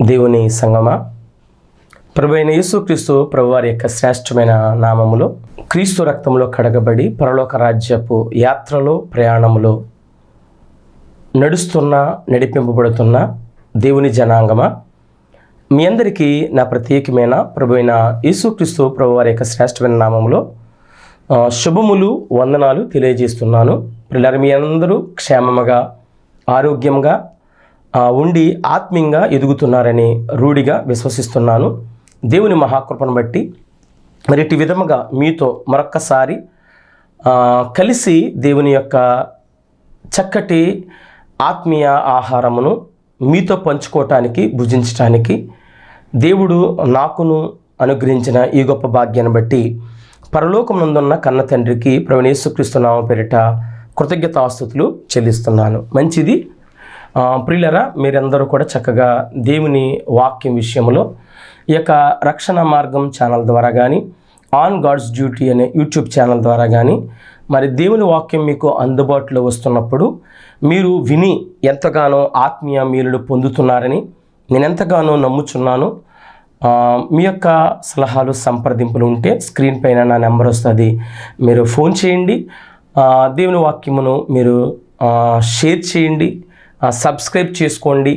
దేవుని సంగమా, ప్రభువైన యేసుక్రీస్తు ప్రభువారి యొక్క శ్రేష్టమైన నామములో క్రీస్తు రక్తంలో కడగబడి పరలోక రాజ్యపు యాత్రలో ప్రయాణములో నడిపింపబడుతున్న దేవుని జనాంగమా, మీ అందరికీ నా ప్రత్యేకమైన ప్రభువైన యేసుక్రీస్తు ప్రభువారి యొక్క శ్రేష్టమైన నామములో శుభములు, వందనాలు తెలియజేస్తున్నాను. పిల్లలు మీ అందరూ క్షేమముగా ఆరోగ్యంగా ఉండి ఆత్మీయంగా ఎదుగుతున్నారని రూఢిగా విశ్వసిస్తున్నాను. దేవుని మహాకృపను బట్టి మరి ఇటు విధముగా మీతో మరొక్కసారి కలిసి దేవుని యొక్క చక్కటి ఆత్మీయ ఆహారమును మీతో పంచుకోవటానికి, భుజించటానికి దేవుడు నాకును అనుగ్రహించిన ఈ గొప్ప భాగ్యాన్ని బట్టి పరలోకమునందున్న కన్న తండ్రికి ప్రభువైన యేసుక్రీస్తు నామమున పేరిట కృతజ్ఞతాస్తుతులు చెల్లిస్తున్నాను. మంచిది ప్రియులరా, మీరందరూ కూడా చక్కగా దేవుని వాక్యం విషయంలో ఈ యొక్క రక్షణ మార్గం ఛానల్ ద్వారా కానీ, ఆన్ గాడ్స్ డ్యూటీ అనే యూట్యూబ్ ఛానల్ ద్వారా కానీ మరి దేవుని వాక్యం మీకు అందుబాటులో వస్తున్నప్పుడు మీరు విని ఎంతగానో ఆత్మీయ మేలులు పొందుతున్నారని నేను ఎంతగానో నమ్ముచున్నాను. మీ యొక్క సలహాలు, సంప్రదింపులు ఉంటే స్క్రీన్ పైన నా నెంబర్ వస్తుంది, మీరు ఫోన్ చేయండి. దేవుని వాక్యమును మీరు షేర్ చేయండి, సబ్స్క్రైబ్ చేసుకోండి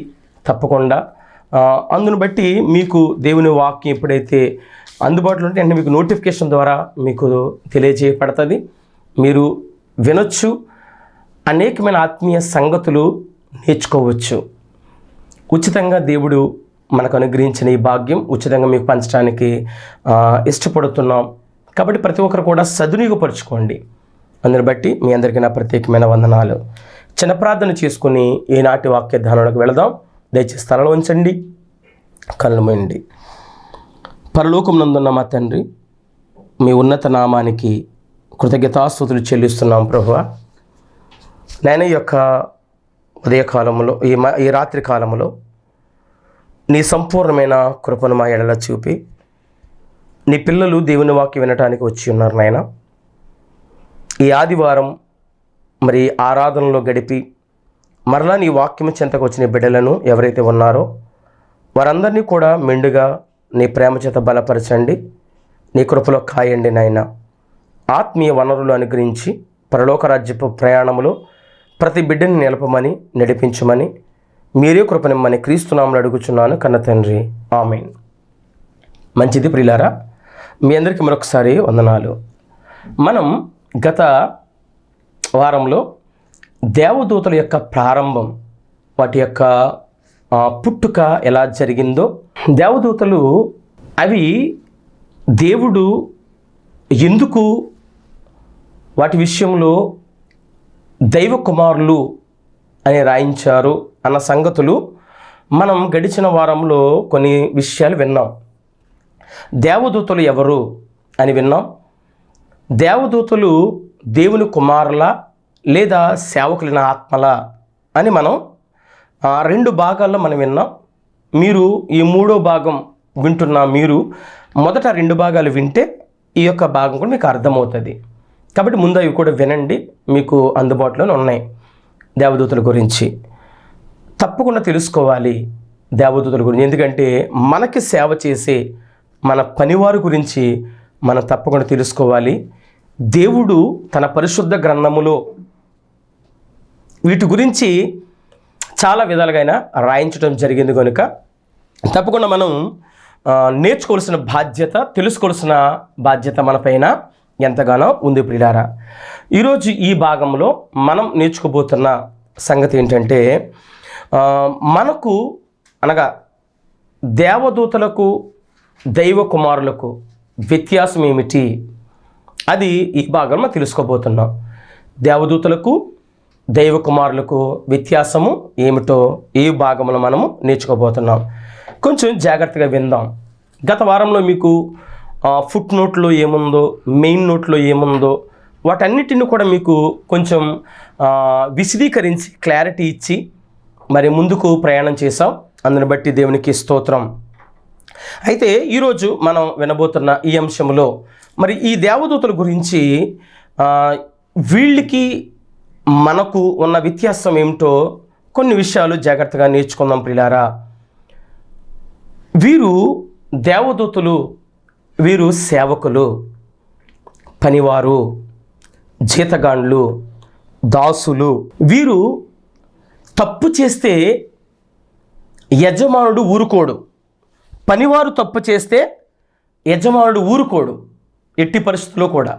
తప్పకుండా. అందును బట్టి మీకు దేవుని వాక్యం ఎప్పుడైతే అందుబాటులో ఉంటే అంటే మీకు నోటిఫికేషన్ ద్వారా మీకు తెలియజేయబడుతుంది, మీరు వినొచ్చు, అనేకమైన ఆత్మీయ సంగతులు నేర్చుకోవచ్చు. ఉచితంగా దేవుడు మనకు అనుగ్రహించిన ఈ భాగ్యం ఉచితంగా మీకు పంచడానికి ఇష్టపడుతున్నాం. కాబట్టి ప్రతి ఒక్కరు కూడా సద్వినియోగపరచుకోండి. అందుని బట్టి మీ అందరికీ నా ప్రత్యేకమైన వందనాలు. చిన్న ప్రార్థన చేసుకుని ఈనాటి వాక్య ధ్యానంలోకి వెళదాం. దయచేసి స్థలంలో ఉంచండి, కళ్ళు మూయండి. పరలోకమునందున్న మా తండ్రి, మీ ఉన్నత నామానికి కృతజ్ఞతాస్తుతులు చెల్లిస్తున్నాం ప్రభువా. నేను ఈ యొక్క ఉదయకాలంలో ఈ రాత్రి కాలంలో నీ సంపూర్ణమైన కృపను మా ఎడల చూపి నీ పిల్లలు దేవుని వాక్యం వినటానికి వచ్చి ఉన్నారు నాయన. ఈ ఆదివారం మరి ఆరాధనలో గడిపి మరలా నీ వాక్యం చెంతకు వచ్చిన బిడ్డలను ఎవరైతే ఉన్నారో వారందరినీ కూడా మెండుగా నీ ప్రేమ చేత బలపరచండి, నీ కృపలో కాయండి నాయన. ఆత్మీయ వనరులు అనుగ్రహించి పరలోక రాజ్యపు ప్రయాణములో ప్రతి బిడ్డని నిలపమని, నడిపించమని మీరే కృపనిమ్మని క్రీస్తునామములో అడుగుచున్నాను కన్న తండ్రి, ఆమేన్. మంచిది ప్రియులారా, మీ అందరికీ మరొకసారి వందనాలు. మనం గత వారంలో దేవదూతల యొక్క ప్రారంభం, వాటి యొక్క పుట్టుక ఎలా జరిగిందో, దేవదూతలు అవి దేవుడు ఎందుకు వాటి విషయంలో దైవ కుమారులు అని రాయించారు అన్న సంగతులు మనం గడిచిన వారంలో కొన్ని విషయాలు విన్నాం. దేవదూతలు ఎవరు అని విన్నాం. దేవదూతలు దేవుని కుమారుల లేదా సేవకులైన ఆత్మల అని మనం రెండు భాగాల్లో మనం విన్నాం. మీరు ఈ మూడో భాగం వింటున్న మీరు మొదట రెండు భాగాలు వింటే ఈ యొక్క భాగం కూడా మీకు అర్థమవుతుంది. కాబట్టి ముందు అవి కూడా వినండి, మీకు అందుబాటులోనే ఉన్నాయి. దేవదూతల గురించి తప్పకుండా తెలుసుకోవాలి దేవదూతల గురించి. ఎందుకంటే మనకి సేవ చేసే మన పనివారి గురించి మనం తప్పకుండా తెలుసుకోవాలి. దేవుడు తన పరిశుద్ధ గ్రంథములో వీటి గురించి చాలా విధాలుగా రాయించడం జరిగింది. కనుక తప్పకుండా మనం నేర్చుకోవాల్సిన బాధ్యత, తెలుసుకోవాల్సిన బాధ్యత మన పైన ఎంతగానో ఉంది ప్రియులారా. ఈరోజు ఈ భాగంలో మనం నేర్చుకోబోతున్న సంగతి ఏంటంటే, మనకు అనగా దేవదూతలకు దైవ కుమారులకు వ్యత్యాసం ఏమిటి, అది ఈ భాగంలో తెలుసుకోబోతున్నాం. దేవదూతలకు దైవ కుమారులకు వ్యత్యాసము ఏమిటో ఈ భాగంలో మనము నేర్చుకోబోతున్నాం. కొంచెం జాగ్రత్తగా విందాం. గత వారంలో మీకు ఫుట్ నోట్లో ఏముందో, మెయిన్ నోట్లో ఏముందో వాటన్నిటిని కూడా మీకు కొంచెం విశదీకరించి క్లారిటీ ఇచ్చి మరి ముందుకు ప్రయాణం చేసాం. అందుని బట్టి దేవునికి స్తోత్రం. అయితే ఈరోజు మనం వినబోతున్న ఈ అంశంలో మరి ఈ దేవదూతల గురించి వీళ్ళకి మనకు ఉన్న వ్యత్యాసం ఏమిటో కొన్ని విషయాలు జాగ్రత్తగా నేర్చుకుందాం ప్రియులారా. వీరు దేవదూతలు, వీరు సేవకులు, పనివారు, జీతగాండ్లు, దాసులు. వీరు తప్పు చేస్తే యజమానుడు ఊరుకోడు. పనివారు తప్పు చేస్తే యజమానుడు ఊరుకోడు ఎట్టి పరిస్థితుల్లో కూడా.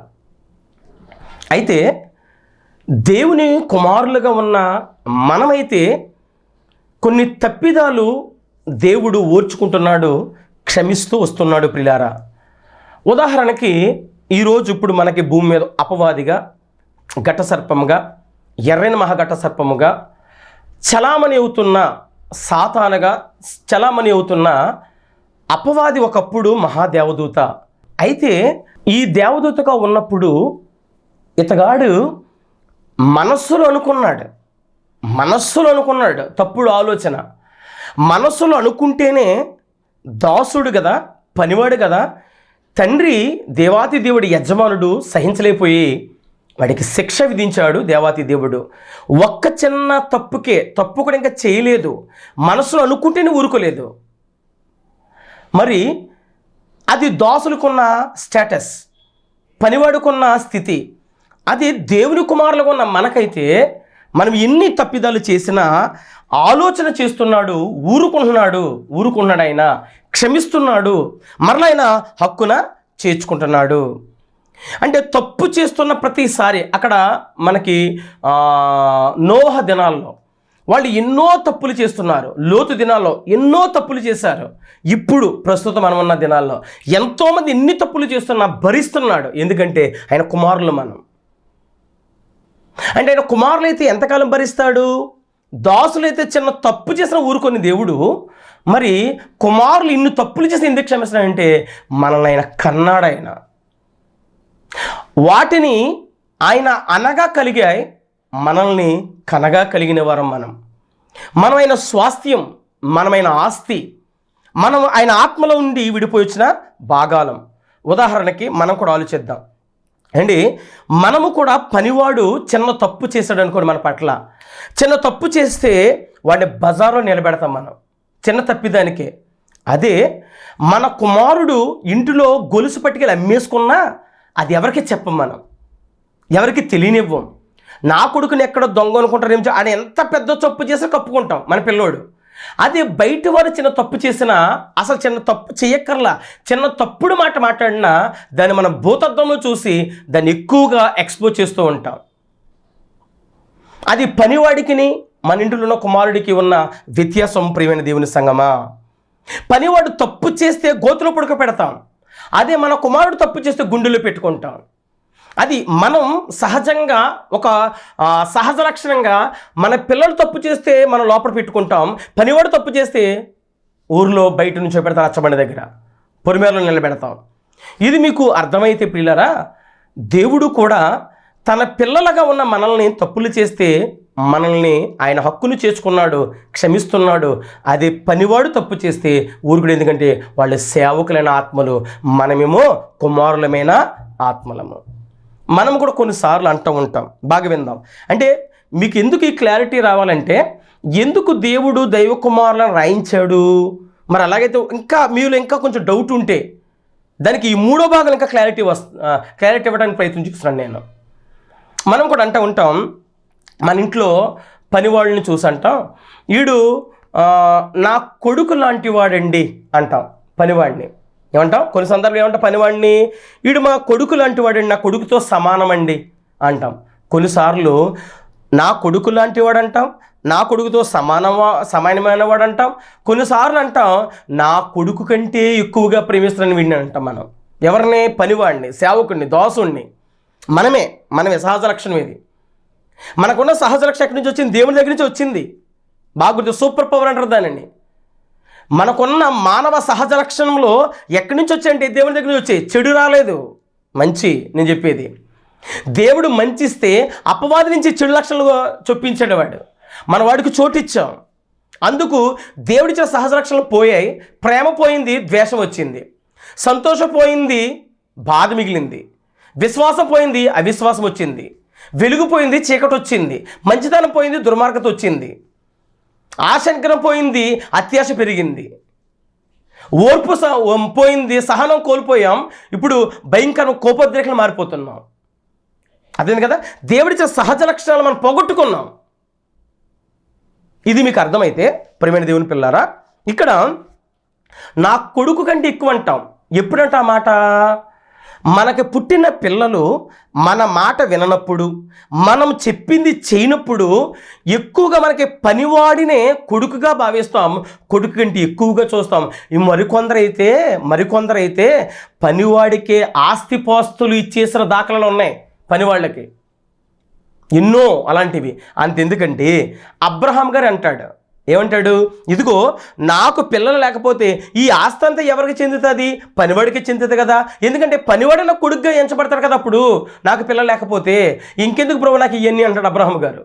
అయితే దేవుని కుమారులుగా ఉన్న మనమైతే కొన్ని తప్పిదాలు దేవుడు ఓర్చుకుంటున్నాడు, క్షమిస్తూ వస్తున్నాడు ప్రియులారా. ఉదాహరణకి ఈరోజు ఇప్పుడు మనకి భూమి మీద అపవాదిగా, ఘటసర్పముగా, ఎర్రని మహాఘట సర్పముగా చలామణి అవుతున్న, సాతానుగా చలామణి అవుతున్న అపవాది ఒకప్పుడు మహాదేవదూత. అయితే ఈ దేవదూతగా ఉన్నప్పుడు ఇతగాడు మనస్సులో అనుకున్నాడు తప్పుడు ఆలోచన. మనస్సులో అనుకుంటేనే దాసుడు కదా, పనివాడు కదా, తండ్రి దేవాతి దేవుడి యజమానుడు సహించలేకపోయి వాడికి శిక్ష విధించాడు దేవాతి దేవుడు. ఒక్క చిన్న తప్పు కూడా ఇంకా చేయలేదు, మనసులో అనుకుంటేనే ఊరుకోలేదు. మరి అది దాసులకున్న స్టేటస్, పనివాడుకున్న స్థితి. అది దేవుని కుమారులుగా ఉన్న మనకైతే మనం ఎన్ని తప్పిదాలు చేసినా ఆలోచన చేస్తున్నాడు, ఊరుకున్నాడు, ఆయన క్షమిస్తున్నాడు, మరలా ఆయన హక్కున చేర్చుకుంటున్నాడు. అంటే తప్పు చేస్తున్న ప్రతిసారి అక్కడ మనకి నోహ దినాల్లో వాళ్ళు ఎన్నో తప్పులు చేస్తున్నారు, లోతు దినాల్లో ఎన్నో తప్పులు చేశారు. ఇప్పుడు ప్రస్తుతం మనం ఉన్న దినాల్లో ఎంతోమంది ఎన్ని తప్పులు చేస్తున్నా భరిస్తున్నాడు. ఎందుకంటే ఆయన కుమారులు మనం. అంటే ఆయన కుమారులైతే ఎంతకాలం భరిస్తాడు? దాసులైతే చిన్న తప్పు చేసిన ఊరుకొని దేవుడు, మరి కుమారులు ఇన్ని తప్పులు చేసి ఎందుకు క్షమిస్తాడంటే మనల్ని ఆయన కన్నాడు. ఆయన వాటిని ఆయన అనగా కలిగాయి, మనల్ని కనగా కలిగిన వారం మనమైన స్వాస్థ్యం, మనమైన ఆస్తి, మనం ఆయన ఆత్మలో ఉండి విడిపోయి వచ్చిన భాగాలం. ఉదాహరణకి మనం కూడా ఆలోచిద్దాం అండి. మనము కూడా పనివాడు చిన్న తప్పు చేశాడు అనుకోండి, మన పట్ల చిన్న తప్పు చేస్తే వాడిని బజార్లో నిలబెడతాం మనం, చిన్న తప్పిదానికే. అదే మన కుమారుడు ఇంటిలో గొలుసు పట్టుకెళ్ళి అమ్మేసుకున్నా అది ఎవరికి చెప్పం, మనం ఎవరికి తెలియనివ్వం. నా కొడుకుని ఎక్కడ దొంగ అనుకుంటారు ఏం, ఆయన ఎంత పెద్ద తప్పు చేసినా కప్పుకుంటాం మన పిల్లోడు. అదే బయట వారు చిన్న తప్పు చేసినా, అసలు చిన్న తప్పు చేయక్కర్లా, చిన్న తప్పుడు మాట మాట్లాడినా దాన్ని మనం భూతత్వంలో చూసి దాన్ని ఎక్కువగా ఎక్స్పోజ్ చేస్తూ ఉంటాం. అది పనివాడికి మన ఇంటిలో ఉన్న కుమారుడికి ఉన్న వ్యత్యాసం ప్రియమైన దేవుని సంగమా. పనివాడు తప్పు చేస్తే గోతులో పడుకోబెడతాం, అదే మన కుమారుడు తప్పు చేస్తే గుండెలో పెట్టుకుంటాం. అది మనం సహజంగా ఒక సహజ లక్షణంగా మన పిల్లలు తప్పు చేస్తే మనం లోపల పెట్టుకుంటాం, పనివాడు తప్పు చేస్తే ఊరిలో బయట నుంచి పెడతాం, రచ్చబండి దగ్గర పొరిమేరలో నిలబెడతాం. ఇది మీకు అర్థమైతే ప్రియులారా, దేవుడు కూడా తన పిల్లలుగా ఉన్న మనల్ని తప్పులు చేస్తే మనల్ని ఆయన హక్కును చేర్చుకున్నాడు, క్షమిస్తున్నాడు. అదే పనివాడు తప్పు చేస్తే ఊరుకుడు, ఎందుకంటే వాళ్ళు సేవకులైన ఆత్మలు, మనమేమో కుమారులమైన ఆత్మలము. మనం కూడా కొన్నిసార్లు అంటూ ఉంటాం, బాగా విందాం. అంటే మీకు ఎందుకు ఈ క్లారిటీ రావాలంటే, ఎందుకు దేవుడు దైవ కుమారులను రాయించాడు, మరి అలాగైతే ఇంకా మీలో ఇంకా కొంచెం డౌట్ ఉంటే దానికి ఈ మూడో భాగం ఇంకా క్లారిటీ ఇవ్వడానికి ప్రయత్నిస్తున్నాను నేను. మనం కూడా అంటూ ఉంటాం, మన ఇంట్లో పనివాళ్ళని చూసి అంటాం, వీడు నా కొడుకు లాంటి వాడండి అంటాం పనివాడిని. ఏమంటాం? కొన్ని సందర్భాలు ఏమంటాం పనివాడిని, వీడు మా కొడుకు లాంటి వాడండి, నా కొడుకుతో సమానమండి అంటాం. కొన్నిసార్లు నా కొడుకు లాంటి వాడు అంటాం, నా కొడుకుతో సమానమైన వాడు అంటాం. కొన్నిసార్లు అంటాం నా కొడుకు కంటే ఎక్కువగా ప్రేమిస్తున్నాను వీడిని అంటాం మనం. ఎవరిని? పనివాడిని, సేవకుడిని, దాసుడిని. మనమే సహజ లక్షణం ఇది. మనకున్న సహజ లక్షణం ఎక్కడి నుంచి వచ్చింది? దేవుని దగ్గర నుంచి వచ్చింది. బాగా గుర్తు, సూపర్ పవర్ అంటారు దానిని. మనకున్న మానవ సహజ లక్షణంలో ఎక్కడి నుంచి వచ్చాయంటే దేవుని దగ్గర నుంచి వచ్చాయి. చెడు రాలేదు, మంచి. నేను చెప్పేది, దేవుడు మంచి ఇస్తే అపవాది నుంచి చెడు లక్షణాలు చొప్పించాడు వాడు. మన వాడికి చోటిచ్చాం, అందుకు దేవుడిచ్చిన సహజ లక్షణాలు పోయాయి. ప్రేమ పోయింది, ద్వేషం వచ్చింది. సంతోషం పోయింది, బాధ మిగిలింది. విశ్వాసం పోయింది, అవిశ్వాసం వచ్చింది. వెలుగు పోయింది, చీకటి వచ్చింది. మంచితనం పోయింది, దుర్మార్గత వచ్చింది. ఆశంకరం పోయింది, అత్యాశ పెరిగింది. ఓర్పు పోయింది, సహనం కోల్పోయాం, ఇప్పుడు భయంకర కోపోద్రేకలు మారిపోతున్నాం. అదే కదా, దేవుడిచ్చే సహజ లక్షణాలు మనం పోగొట్టుకున్నాం. ఇది మీకు అర్థమైతే ప్రియమైన దేవుని పిల్లారా, ఇక్కడ నా కొడుకు కంటే ఎక్కువ అంటాం. ఎప్పుడంట ఆ మాట? మనకి పుట్టిన పిల్లలు మన మాట విననప్పుడు, మనం చెప్పింది చేయనప్పుడు ఎక్కువగా మనకి పనివాడినే కొడుకుగా భావిస్తాం, కొడుకు కంటే ఎక్కువగా చూస్తాం. మరికొందరైతే పనివాడికే ఆస్తిపాస్తులు ఇచ్చేసిన దాఖలాలు ఉన్నాయి. పనివాళ్ళకి ఎన్నో అలాంటివి. అంతెందుకంటే అబ్రహాం గారు అంటాడు, ఏమంటాడు? ఇదిగో నాకు పిల్లలు లేకపోతే ఈ ఆస్తి అంతా ఎవరికి చెందుతుంది? పనివాడికి చెందుతుంది కదా. ఎందుకంటే పనివాడు నాకు కొడుకుగా ఎంచబడతాడు కదా. అప్పుడు నాకు పిల్లలు లేకపోతే ఇంకెందుకు ప్రభు నాకు ఇవన్నీ అంటాడు అబ్రహాం గారు.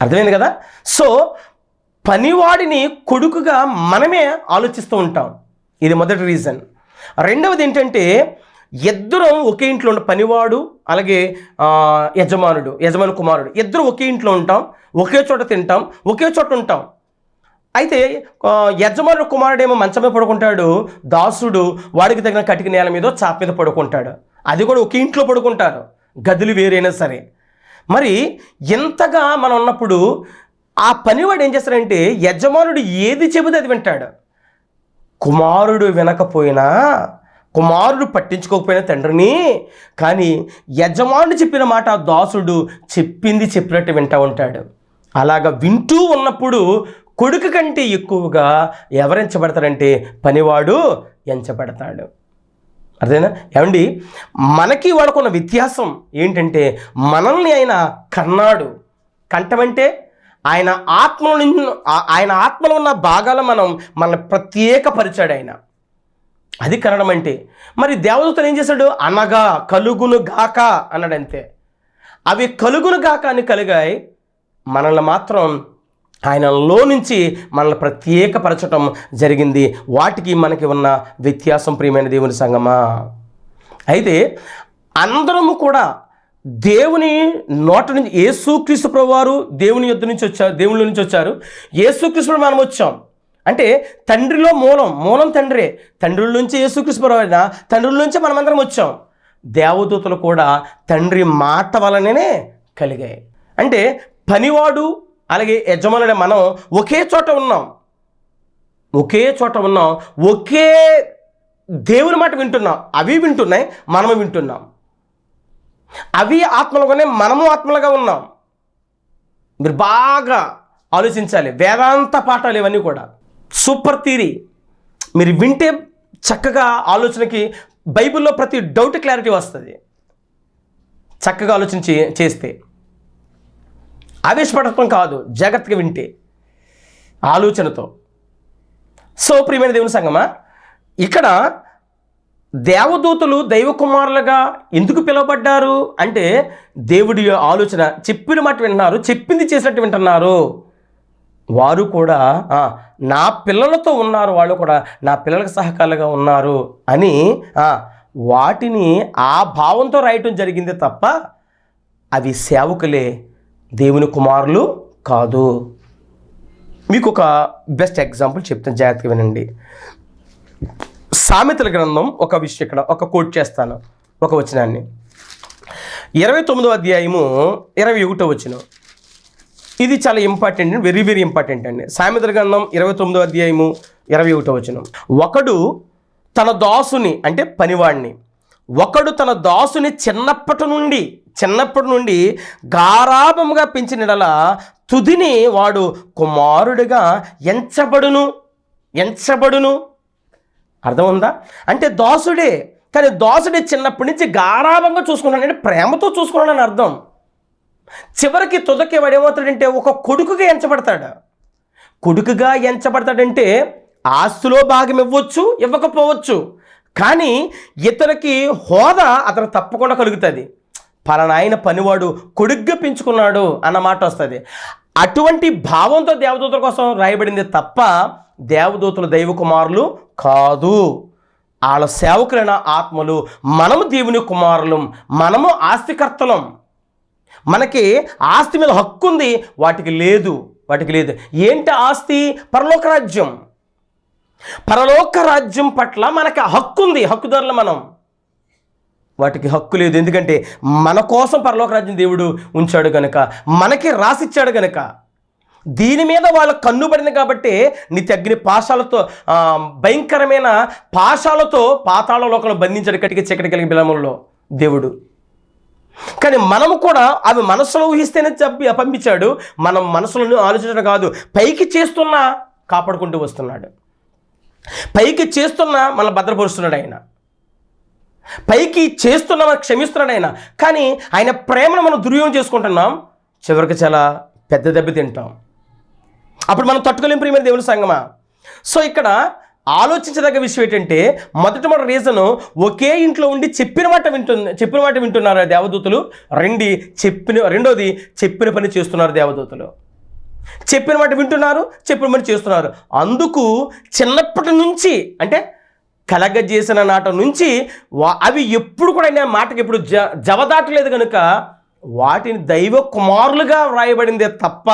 అర్థమైంది కదా. సో పనివాడిని కొడుకుగా మనమే ఆలోచిస్తూ ఉంటాం. ఇది మొదటి రీజన్. రెండవది ఏంటంటే, ఇద్దరం ఒకే ఇంట్లో ఉంటాం. పనివాడు అలాగే యజమాని కుమారుడు ఇద్దరు ఒకే ఇంట్లో ఉంటాం, ఒకే చోట తింటాం, ఒకే చోట ఉంటాం. అయితే యజమానుడు కుమారుడేమో మంచం మీద పడుకుంటాడు, దాసుడు వాడికి తగిన కటిక నేల మీద చాప మీద పడుకుంటాడు. అది కూడా ఒకే ఇంట్లో పడుకుంటారు, గదులు వేరైనా సరే. మరి ఎంతగా మనం ఉన్నప్పుడు ఆ పనివాడు ఏం చేస్తాడంటే, యజమానుడు ఏది చెబితే అది వింటాడు. కుమారుడు వినకపోయినా, కుమారుడు పట్టించుకోకపోయినా తండ్రిని, కానీ యజమానుడు చెప్పిన మాట దాసుడు చెప్పింది చెప్పినట్టు వింటూ ఉంటాడు. అలాగా వింటూ ఉన్నప్పుడు కొడుకు కంటే ఎక్కువగా ఎవరు ఎంచబడతారంటే పనివాడు ఎంచబడతాడు. అర్థమైనా ఏమండి? మనకి వాడుకున్న వ్యత్యాసం ఏంటంటే, మనల్ని ఆయన కన్నాడు. కంటమంటే ఆయన ఆత్మలో ఉన్న భాగాలు మనల్ని ప్రత్యేకపరిచాడు ఆయన. అది కనడం అంటే. మరి దేవదూతలు ఏం చేశాడు? అనగా కలుగును గాక అన్నాడు, అంతే. అవి కలుగును గాక అని కలిగాయి. మనల్ని మాత్రం ఆయనలో నుంచి మనల్ని ప్రత్యేకపరచడం జరిగింది. వాటికి మనకి ఉన్న వ్యత్యాసం ప్రియమైన దేవుని సంగమా. అయితే అందరము కూడా దేవుని నోట నుంచి, యేసుక్రీస్తు ప్రభువారు దేవుని యొద్ద నుంచి వచ్చారు, దేవుళ్ళ నుంచి వచ్చారు. యేసుక్రీస్తు మనం వచ్చాం అంటే తండ్రిలో మూలం తండ్రే. తండ్రుల నుంచి యేసుక్రీస్తు ప్రభువైనా తండ్రుల నుంచే మనమందరం వచ్చాం. దేవదూతలు కూడా తండ్రి మాట వలననే కలిగాయి. అంటే పనివాడు అలాగే యజమానుడే మనం ఒకే చోట ఉన్నాం, ఒకే దేవుని మాట వింటున్నాం. అవి వింటున్నాయి, మనము వింటున్నాం. అవి ఆత్మలుగానే మనము ఆత్మలుగా ఉన్నాం. మీరు బాగా ఆలోచించాలి. వేదాంత పాఠాలు ఇవన్నీ కూడా సూపర్ థియరీ. మీరు వింటే చక్కగా ఆలోచనకి బైబిల్లో ప్రతి డౌట్ క్లారిటీ వస్తుంది. చక్కగా ఆలోచన చేస్తే ఆవేశపడటం కాదు, జాగ్రత్తగా వింటే ఆలోచనతో. సో ప్రియమైన దేవుని సంగమా, ఇక్కడ దేవదూతలు దైవ కుమారులుగా ఎందుకు పిలువబడ్డారు అంటే, దేవుడి ఆలోచన, చెప్పిన మాట వింటున్నారు, చెప్పింది చేసినట్టు వింటున్నారు. వారు కూడా నా పిల్లలతో ఉన్నారు, వాళ్ళు కూడా నా పిల్లలకు సహకారులుగా ఉన్నారు అని వాటిని ఆ భావంతో రాయటం జరిగింది తప్ప అవి సేవకులే, దేవుని కుమారులు కాదు. మీకు ఒక బెస్ట్ ఎగ్జాంపుల్ చెప్తాను, జాగ్రత్తగా వినండి. సామెతల గ్రంథం ఒక విషయం, ఇక్కడ ఒక కోట్ చేస్తాను, ఒక వచనాన్ని. 29వ అధ్యాయము 21వ వచనం. ఇది చాలా ఇంపార్టెంట్, వెరీ వెరీ ఇంపార్టెంట్ అండి. సామెతల గ్రంథం 29వ అధ్యాయము 21వ వచనం. ఒకడు తన దాసుని, అంటే పనివాడిని, ఒకడు తన దాసుని చిన్నప్పటి నుండి గారాభముగా పెంచినడల తుదిని వాడు కుమారుడిగా ఎంచబడును. అర్థం ఉందా? అంటే దాసుడే, కానీ దాసుడే చిన్నప్పటి నుంచి గారాభంగా చూసుకున్నాడు, అంటే ప్రేమతో చూసుకున్నాడు అని అర్థం. చివరికి తుదకి వాడు ఏమవుతాడంటే ఒక కొడుకుగా ఎంచబడతాడు. కొడుకుగా ఎంచబడతాడంటే ఆస్తిలో భాగం ఇవ్వచ్చు, ఇవ్వకపోవచ్చు, కానీ ఇతనికి హోదా అతను తప్పకుండా కలుగుతుంది. పలానా ఆయన పనివాడు కొడుగ్గా పెంచుకున్నాడు అన్న మాట వస్తుంది. అటువంటి భావంతో దేవదూతల కోసం రాయబడింది తప్ప దేవదూతలు దైవ కుమారులు కాదు. వాళ్ళ సేవకులైన ఆత్మలు. మనము దేవుని కుమారులం, మనము ఆస్తికర్తలం. మనకి ఆస్తి మీద హక్కు ఉంది, వాటికి లేదు. ఏంటి ఆస్తి? పరలోక రాజ్యం. పరలోక రాజ్యం పట్ల మనకి హక్కు ఉంది, హక్కుదారులు మనం. వాటికి హక్కు లేదు, ఎందుకంటే మన కోసం పరలోక రాజ్యం దేవుడు ఉంచాడు కనుక, మనకి రాసిచ్చాడు కనుక. దీని మీద వాళ్ళ కన్ను పడింది కాబట్టి నిత్య అగ్ని పాశాలతో, భయంకరమైన పాశాలతో పాతాళ లోకంలో బంధించాడు, కటికి చీకటి కలిగి బిలములలో దేవుడు. కానీ మనము కూడా అవి మనసులో ఊహిస్తేనే పంపించాడు. మనం మనసులను ఆలోచించడం కాదు, పైకి చేస్తున్నా కాపాడుకుంటూ వస్తున్నాడు, పైకి చేస్తున్నా మనం భద్రపరుస్తున్నాడు ఆయన, పైకి చేస్తున్నా మనం క్షమిస్తున్నాడు ఆయన. కానీ ఆయన ప్రేమను మనం దుర్యోగం చేసుకుంటున్నాం, చివరికి చాలా పెద్ద దెబ్బ తింటాం. అప్పుడు మనం తట్టుకోలేం ప్రియమైన దేవుని సంగమా. సో ఇక్కడ ఆలోచించదగ్గ విషయం ఏంటంటే, మొదటి రీజను ఒకే ఇంట్లో ఉండి చెప్పిన మాట వింటున్నారు దేవదూతలు. రెండోది చెప్పిన పని చేస్తున్నారు దేవదూతలు. చెప్పిన మాట వింటున్నారు, చెప్పిన పని చేస్తున్నారు. అందుకు చిన్నప్పటి నుంచి, అంటే కలగజేసిన నాట నుంచి అవి ఎప్పుడు కూడా ఆయన మాటకి ఎప్పుడు జవదాటలేదు కనుక వాటిని దైవ కుమారులుగా వ్రాయబడిందే తప్ప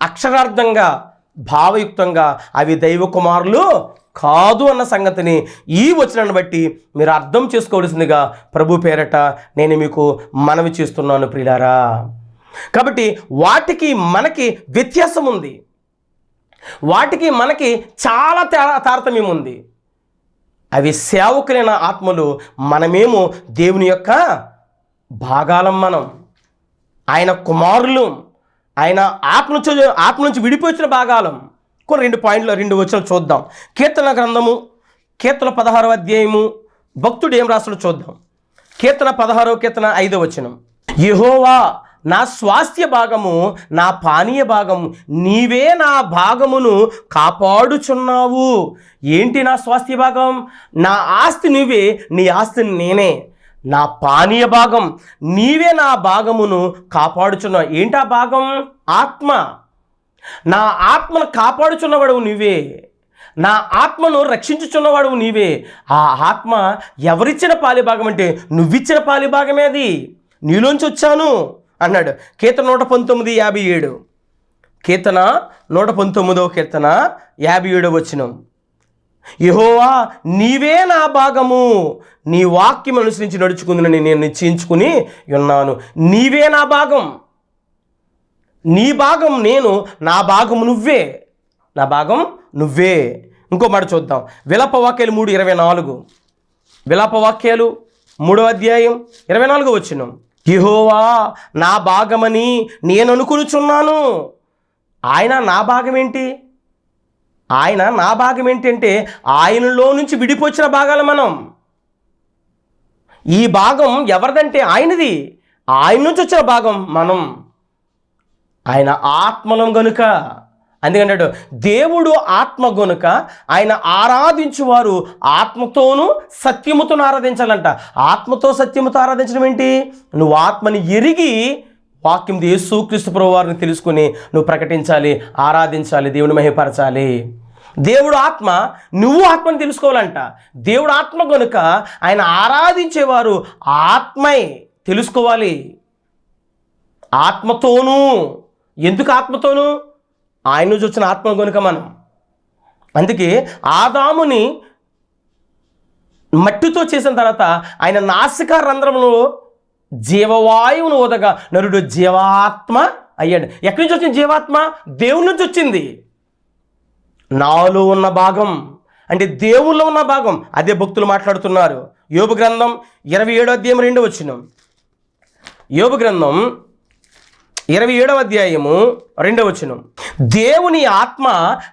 అక్షరార్థంగా భావయుక్తంగా అవి దైవ కుమారులు కాదు అన్న సంగతిని ఈ వచనాన్ని బట్టి మీరు అర్థం చేసుకోవాల్సిందిగా ప్రభు పేరట నేను మీకు మనవి చేస్తున్నాను ప్రియులారా. కాబట్టి వాటికి మనకి వ్యత్యాసం ఉంది, వాటికి మనకి చాలా తారతమ్యం ఉంది. అవి సేవకులైన ఆత్మలు, మనమేమో దేవుని యొక్క భాగాలం, మనం ఆయన కుమారులు, ఆయన ఆత్మ నుంచి విడిపోయిన భాగాలం. కొన్ని 2 పాయింట్లు 2 వచనాలు చూద్దాం. కీర్తన గ్రంథము, కీర్తన 16వ అధ్యాయము, భక్తుడు ఏం రాస్తాడో చూద్దాం. కీర్తన 16వ కీర్తన 5వ వచనం, యెహోవా నా స్వాస్థ్య భాగము, నా పానీయ భాగము, నీవే నా భాగమును కాపాడుచున్నావు. ఏంటి నా స్వాస్థ్య భాగం? నా ఆస్తి నువ్వే, నీ ఆస్తిని నేనే. నా పానీయ భాగం, నీవే నా భాగమును కాపాడుచున్నావు. ఏంటా భాగం? ఆత్మ. నా ఆత్మను కాపాడుచున్నవాడు నీవే, నా ఆత్మను రక్షించుచున్నవాడు నీవే. ఆ ఆత్మ ఎవరిచ్చిన పాలి భాగం అంటే నువ్విచ్చిన పాలి భాగమే, అది నీలోంచి వచ్చాను అన్నాడు. కీర్తన 119:57, కీర్తన 119వ కీర్తన 57వ వచనం, యెహోవా నీవే నా భాగము, నీ వాక్యం అనుసరించి నడుచుకుందని నేను నిశ్చయించుకుని ఉన్నాను. నీవే నా భాగం, నీ భాగం నేను, నా భాగం నువ్వే, నా భాగం నువ్వే. ఇంకో మాట చూద్దాం. విలాపవాక్యాలు 3:24, విలాపవాక్యాలు 3వ అధ్యాయం 24వ వచనం, యెహోవా నా భాగమని నేను అనుకునుచున్నాను. ఆయన నా భాగం ఏంటి? ఆయన నా భాగం ఏంటంటే ఆయనలో నుంచి విడిపోచిన భాగాలు మనం. ఈ భాగం ఎవరిదంటే ఆయనది, ఆయన నుంచి వచ్చిన భాగం మనం. ఆయన ఆత్మలం గనుక, అందుకంటాడు దేవుడు ఆత్మ గనుక ఆయన ఆరాధించువారు ఆత్మతోనూ సత్యముతోనూ ఆరాధించాలంట. ఆత్మతో సత్యముతో ఆరాధించడం ఏంటి? నువ్వు ఆత్మని ఎరిగి వాక్యం యేసుక్రీస్తు ప్రభువు వారిని తెలుసుకుని నువ్వు ప్రకటించాలి, ఆరాధించాలి, దేవుని మహిమపరచాలి. దేవుడు ఆత్మ, నువ్వు ఆత్మని తెలుసుకోవాలంట. దేవుడు ఆత్మ గనుక ఆయన ఆరాధించేవారు ఆత్మై తెలుసుకోవాలి, ఆత్మతోనూ. ఎందుకు ఆత్మతోనూ? ఆయన నుంచి వచ్చిన ఆత్మ గనుక మనం. అందుకే ఆదాముని మట్టితో చేసిన తర్వాత ఆయన నాసికా రంధ్రంలో జీవవాయువును ఊదగా నరుడు జీవాత్మ అయ్యాడు. ఎక్కడి నుంచి వచ్చింది జీవాత్మ? దేవుని నుంచి వచ్చింది. నాలో ఉన్న భాగం అంటే దేవుల్లో ఉన్న భాగం, అదే భక్తులు మాట్లాడుతున్నారు. యోబు గ్రంథం 27వ అధ్యాయం 2వ వచనం, యోబు గ్రంథం 27వ అధ్యాయము 2వ వచనం, దేవుని ఆత్మ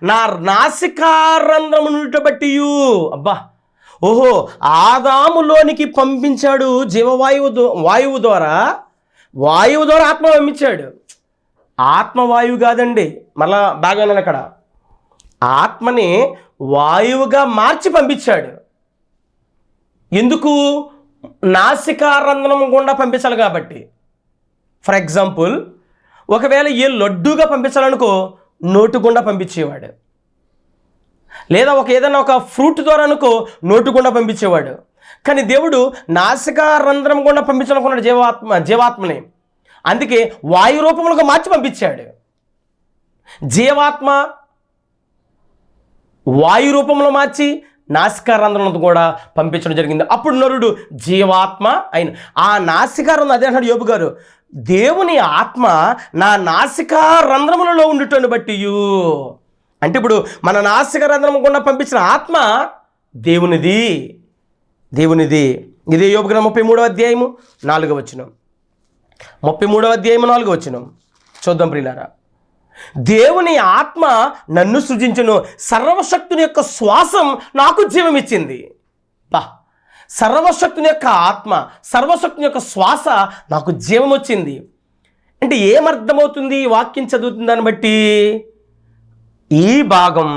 నా నాసికారంధ్రమును బట్టి. అబ్బా, ఓహో, ఆదాములోనికి పంపించాడు వాయువు ద్వారా ఆత్మ పంపించాడు. ఆత్మవాయువు కాదండి, మళ్ళా బాగానే అక్కడ ఆత్మని వాయువుగా మార్చి పంపించాడు. ఎందుకు? నాసికారంధ్రం గుండా పంపించాలి కాబట్టి. ఫర్ ఎగ్జాంపుల్, ఒకవేళ ఏ లడ్డూగా పంపించాలనుకో నోటు గుండా పంపించేవాడు, లేదా ఏదైనా ఒక ఫ్రూట్ ద్వారా అనుకో నోటు గుండా పంపించేవాడు. కానీ దేవుడు నాసికారంధ్రం గుండా పంపించాలనుకున్నాడు జీవాత్మని. అందుకే వాయు రూపములుగా మార్చి పంపించాడు. జీవాత్మ వాయు రూపంలో మార్చి నాసికారంధ్రం కూడా పంపించడం జరిగింది. అప్పుడు నరుడు జీవాత్మ అయిన. ఆ నాసికారంధ్రం అదే అన్నాడు యోబు గారు, దేవుని ఆత్మ నా నాసికారంధ్రములలో ఉండుటను బట్టి. అంటే ఇప్పుడు మన నాసికారంధ్రం గుండా పంపించిన ఆత్మ దేవునిది. ఇదే యోబు గ్రంథం 33వ అధ్యాయము 4వ వచనం. 33వ అధ్యాయము 4వ వచనం చూద్దాం ప్రియులారా. దేవుని ఆత్మ నన్ను సృజించును, సర్వశక్తుని యొక్క శ్వాసం నాకు జీవం ఇచ్చింది. సర్వశక్తుని యొక్క ఆత్మ, సర్వశక్తుని యొక్క శ్వాస నాకు జీవం వచ్చింది. అంటే ఏమర్థమవుతుంది ఈ వాక్యం చదువుతుంది దాన్ని బట్టి? ఈ భాగం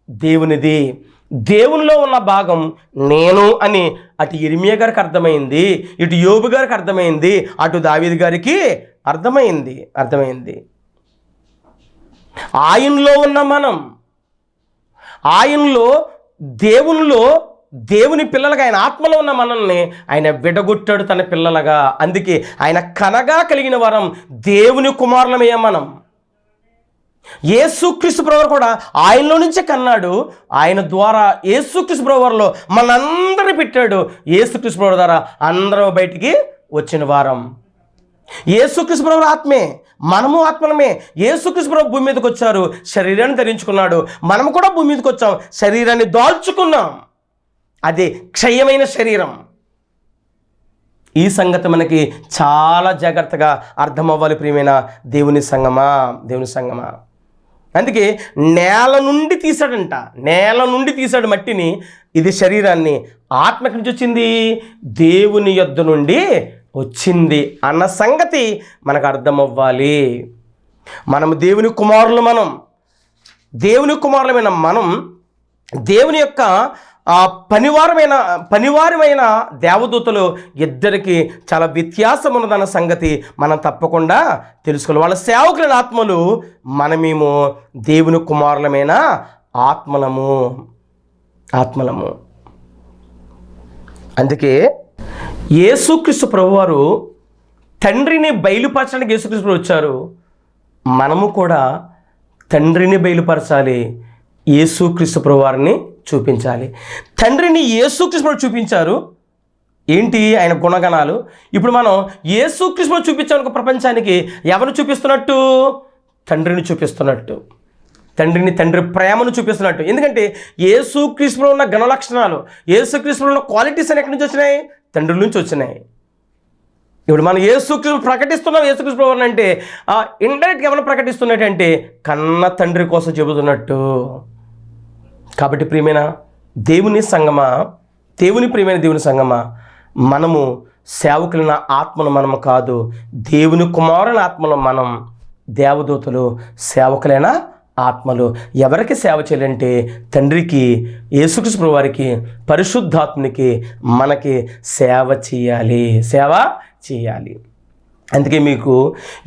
దేవునిది, దేవునిలో ఉన్న భాగం నేను అని అటు ఇర్మియా గారికి అర్థమైంది, ఇటు యోబు గారికి అర్థమైంది, అటు దావీదు గారికి అర్థమైంది. ఆయనలో ఉన్న మనం, ఆయనలో దేవునిలో దేవుని పిల్లలుగా, ఆయన ఆత్మలో ఉన్న మనల్ని ఆయన విడగొట్టాడు తన పిల్లలుగా. అందుకే ఆయన కనగా కలిగిన వరం దేవుని కుమారులమే మనం. యేసుక్రీస్తు ప్రభువు కూడా ఆయనలో నుంచే కన్నాడు. ఆయన ద్వారా యేసుక్రీస్తు ప్రభువులో మనందరినీ పెట్టాడు. యేసుక్రీస్తు ప్రభువు ద్వారా అందరం బయటికి వచ్చిన వారం. యేసుక్రీస్తు ప్రభువు ఆత్మే, మనము ఆత్మలమే. యేసుక్రీస్తు ప్రభు భూమి మీదకి వచ్చారు, శరీరాన్ని ధరించుకున్నాడు. మనము కూడా భూమి మీదకి వచ్చాం, శరీరాన్ని దాల్చుకున్నాం. అది క్షయమైన శరీరం. ఈ సంగతి మనకి చాలా జాగ్రత్తగా అర్థమవ్వాలి ప్రియమైన దేవుని సంగమా. అందుకే నేల నుండి తీశాడు మట్టిని. ఇది శరీరాన్ని. ఆత్మ ఎక్కడి నుంచి వచ్చింది? దేవుని యొద్ద నుండి వచ్చింది అన్న సంగతి మనకు అర్థమవ్వాలి. మనము దేవుని కుమారులమైన మనం దేవుని యొక్క పనివారమైన దేవదూతలు ఇద్దరికి చాలా వ్యత్యాసం ఉన్నదన్న సంగతి మనం తప్పకుండా తెలుసుకోవాలి. వాళ్ళ సేవకులైన ఆత్మలు, మనమేమో దేవుని కుమారులమైన ఆత్మలము. అందుకే యేసుక్రీస్తు ప్రభువారు తండ్రిని బయలుపరచడానికి యేసుక్రీస్తు ప్రభు వచ్చారు. మనము కూడా తండ్రిని బయలుపరచాలి, యేసుక్రీస్తు ప్రభువారిని చూపించాలి. తండ్రిని యేసుక్రీస్తు ప్రభు చూపించారు. ఏంటి ఆయన గుణగణాలు? ఇప్పుడు మనం యేసుక్రీస్తు ప్రభు చూపించాము ప్రపంచానికి. ఎవరు చూపిస్తున్నట్టు? తండ్రిని చూపిస్తున్నట్టు, తండ్రి ప్రేమను చూపిస్తున్నట్టు. ఎందుకంటే యేసుక్రీస్తులో ఉన్న గణ లక్షణాలు, యేసుక్రీస్తులో ఉన్న క్వాలిటీస్ అని ఎక్కడి నుంచి వచ్చినాయి? తండ్రి నుంచి వచ్చినాయి. ఇప్పుడు మనం యేసుక్రీస్తు ప్రకటిస్తున్నాం. యేసుక్రీస్తు ప్రభువుని అంటే ఇండైరెక్ట్గా ఏమైనా ప్రకటిస్తున్నట్టంటే కన్న తండ్రి కోసం చెబుతున్నట్టు. కాబట్టి ప్రియమైన దేవుని సంగమా, మనము సేవకులైన ఆత్మను మనము కాదు, దేవుని కుమారుల ఆత్మలు మనం. దేవదూతలు సేవకులైన ఆత్మలు. ఎవరికి సేవ చేయాలంటే తండ్రికి, యేసుక్రీస్తు ప్రభువు వారికి, పరిశుద్ధాత్మనికి మనకి సేవ చేయాలి. అందుకే మీకు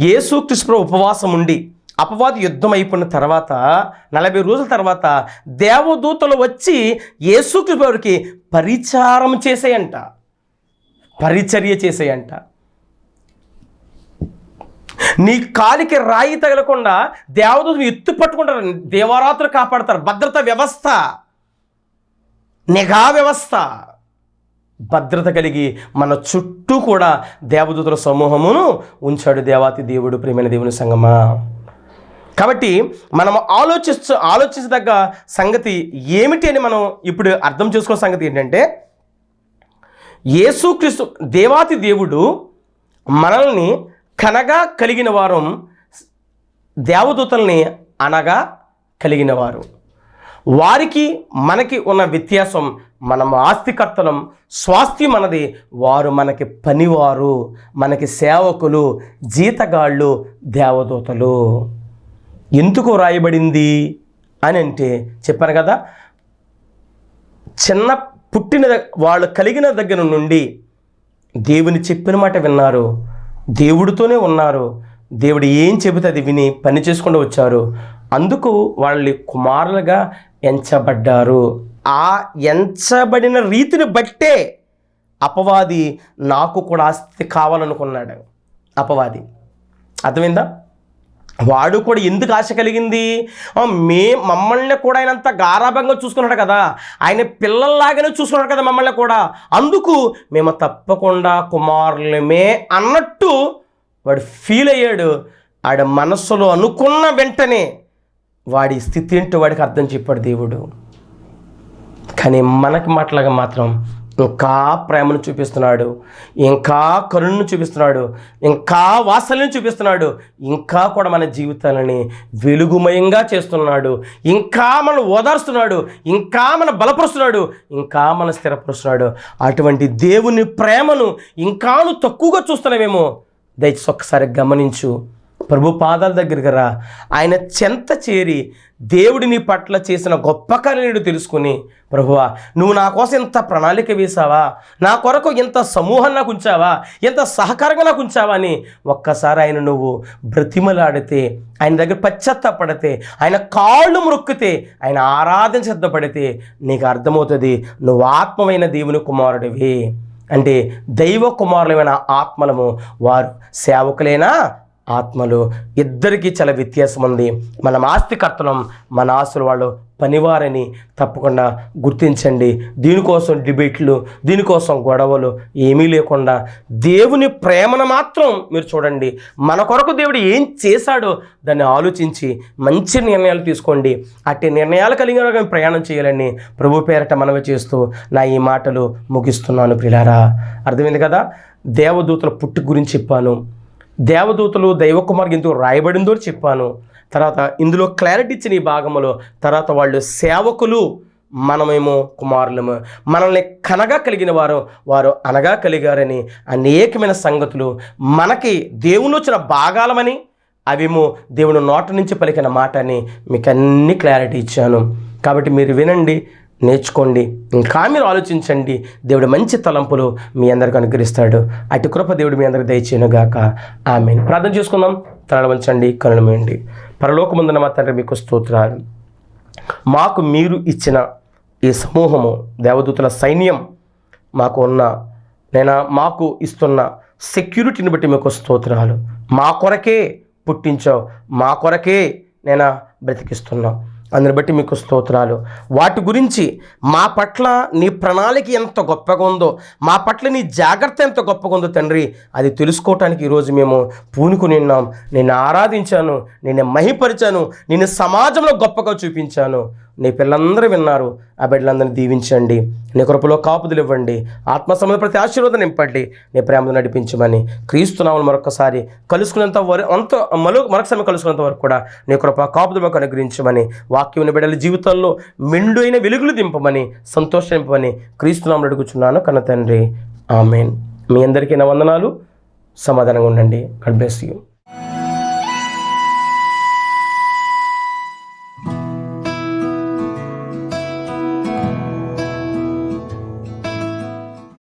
యేసుక్రీస్తు ప్రభు ఉపవాసం ఉండి అపవాది యుద్ధం అయిపోయిన తర్వాత 40 రోజుల తర్వాత దేవదూతలు వచ్చి యేసుక్రీస్తు ప్రభువుకి పరిచర్య చేసేయంట. నీ కాలికి రాయి తగలకుండా దేవదూతలు ఎత్తు పట్టుకుంటారు, దేవారాత్రులు కాపాడతారు. భద్రత వ్యవస్థ, నిఘా వ్యవస్థ, భద్రత కలిగి మన చుట్టూ కూడా దేవదూతల సమూహమును ఉంచాడు దేవాతి దేవుడు. ప్రియమైన దేవుని సంగమా, కాబట్టి మనం ఆలోచించదగ్గ సంగతి ఏమిటి అని మనం ఇప్పుడు అర్థం చేసుకున్న సంగతి ఏంటంటే, యేసుక్రీస్తు దేవాతి దేవుడు మనల్ని కనగా కలిగిన వారం, దేవదూతల్ని అనగా కలిగిన వారు. వారికి మనకి ఉన్న వ్యత్యాసం, మనం ఆస్తికర్తలం, స్వాస్థ్యం మనది, వారు మనకి పనివారు, మనకి సేవకులు, జీతగాళ్ళు, దేవదూతలు. ఎందుకు రాయబడింది అని అంటే చెప్పాను కదా, చిన్న వాళ్ళు కలిగిన దగ్గర నుండి దేవుని చెప్పిన మాట విన్నారు, దేవుడితోనే ఉన్నారు, దేవుడు ఏం చెబితే అది విని పని చేసుకుంటూ వచ్చారు. అందుకు వాళ్ళు కుమారులుగా ఎంచబడ్డారు. ఆ ఎంచబడిన రీతిని బట్టే అపవాది నాకు కూడా ఆస్తి కావాలనుకున్నాడు. అపవాది అర్థమైందా? వాడు కూడా ఎందుకు ఆశ కలిగింది? మమ్మల్ని కూడా ఆయన అంత గారాభంగా చూసుకున్నాడు కదా, ఆయన పిల్లల్లాగానే చూసుకున్నాడు కదా మమ్మల్ని కూడా, అందుకు మేము తప్పకుండా కుమారులమే అన్నట్టు వాడు ఫీల్ అయ్యాడు. ఆడ మనస్సులో అనుకున్న వెంటనే వాడి స్థితి ఏంటో వాడికి అర్థం చెప్పాడు దేవుడు. కానీ మనకి మాటలాగా మాత్రం ఇంకా ప్రేమను చూపిస్తున్నాడు, ఇంకా కరుణను చూపిస్తున్నాడు, ఇంకా వాత్సల్యం చూపిస్తున్నాడు, ఇంకా కూడా మన జీవితాలని వెలుగుమయంగా చేస్తున్నాడు, ఇంకా మనం ఓదార్స్తున్నాడు, ఇంకా మన బలపరుస్తున్నాడు, ఇంకా మన స్థిరపరుస్తున్నాడు. అటువంటి దేవుని ప్రేమను ఇంకాను తక్కువగా చూస్తున్నామేమో. దయచేసి ఒక్కసారి గమనించు. ప్రభు పాదాల దగ్గరికి రా, ఆయన చెంత చేరి దేవుడి నీ పట్ల చేసిన గొప్ప కార్యాలను తెలుసుకుని, ప్రభువా నువ్వు నా కోసం ఎంత ప్రణాళిక వేసావా, నా కొరకు ఎంత సమూహం నాకు ఉంచావా, ఎంత సహకారంగా నాకు ఉంచావా అని ఒక్కసారి ఆయన నువ్వు బ్రతిమలాడితే, ఆయన దగ్గర పశ్చాత్తాపడితే, ఆయన కాళ్ళు మొక్కితే, ఆయన ఆరాధన సిద్ధపడితే నీకు అర్థమవుతుంది నువ్వు ఆత్మమైన దేవుని కుమారుడివి. అంటే దైవ కుమారులమైన ఆత్మలము, వారు సేవకులైనా ఆత్మలు, ఇద్దరికీ చాలా వ్యత్యాసం ఉంది. మనం ఆస్తికర్తలం, మన ఆస్తులు వాళ్ళు పనివారని తప్పకుండా గుర్తించండి. దీనికోసం డిబేట్లు, దీనికోసం గొడవలు ఏమీ లేకుండా దేవుని ప్రేమను మాత్రం మీరు చూడండి. మన కొరకు దేవుడు ఏం చేశాడో దాన్ని ఆలోచించి మంచి నిర్ణయాలు తీసుకోండి. అట్టి నిర్ణయాలు కలిగిన ప్రయాణం చేయాలని ప్రభు పేరట మనవి చేస్తూ నా ఈ మాటలు ముగిస్తున్నాను. ప్రియులారా, అర్థమైంది కదా? దేవదూతల పుట్టుక గురించి చెప్పాను, దేవదూతలు దైవకుమార్కి ఎందుకు రాయబడిందో చెప్పాను. తర్వాత ఇందులో క్లారిటీ ఇచ్చిన ఈ భాగంలో తర్వాత వాళ్ళు సేవకులు, మనమేమో కుమారులము, మనల్ని కనగా కలిగిన వారు అనగా కలిగారని అనేకమైన సంగతులు మనకి దేవుని వచ్చిన భాగాలమని, అవేమో దేవుని నోట నుంచి పలికిన మాట అని మీకు అన్ని క్లారిటీ ఇచ్చాను. కాబట్టి మీరు వినండి, నేర్చుకోండి, ఇంకా మీరు ఆలోచించండి. దేవుడు మంచి తలంపులు మీ అందరికీ అనుగ్రహిస్తాడు. అటు కృప దేవుడు మీ అందరికి దయచేయునుగాక. ఆమేన్. ప్రార్థన చేసుకుందాం. తలలు వంచండి, కనులు మూయండి. పరలోకమందున మా తండ్రి, మీకు స్తోత్రాలు. మాకు మీరు ఇచ్చిన ఈ సమూహము, దేవదూతల సైన్యం, మాకు ఇస్తున్న సెక్యూరిటీని బట్టి మీకు స్తోత్రాలు. మా కొరకే పుట్టించావు, మా కొరకే బ్రతికిస్తున్నావు. అందుని బట్టి మీకు స్తోత్రాలు. వాటి గురించి మా పట్ల నీ ప్రణాళిక ఎంత గొప్పగా ఉందో, మా పట్ల నీ జాగ్రత్త ఎంత గొప్పగా ఉందో తండ్రి, అది తెలుసుకోవటానికి ఈరోజు మేము పూనుకుని ఉన్నాం. నిన్ను ఆరాధించాను, నిన్ను మహిపరిచాను, నిన్ను సమాజంలో గొప్పగా చూపించాను. నీ పిల్లలందరూ విన్నారు. ఆ బిడ్డలందరినీ దీవించండి, నీ కృపలో కాపుదలు ఇవ్వండి, ఆత్మ సంబంధ ప్రతి ఆశీర్వాదం నింపండి, నీ ప్రేమను నడిపించమని క్రీస్తునామమున మరొకసారి మరొకసారి కలుసుకునేంత వరకు కూడా నీ కృప కాపుదలు మాకు అనుగ్రహించమని, వాక్యం బిడ్డల జీవితాల్లో మెండైన వెలుగులు దింపమని, సంతోషం నింపమని క్రీస్తునామమున అడుగుచున్నాను కన్న తండ్రి. ఆమేన్. మీ అందరికీ నా వందనాలు. సమాధానంగా ఉండండి. God bless you.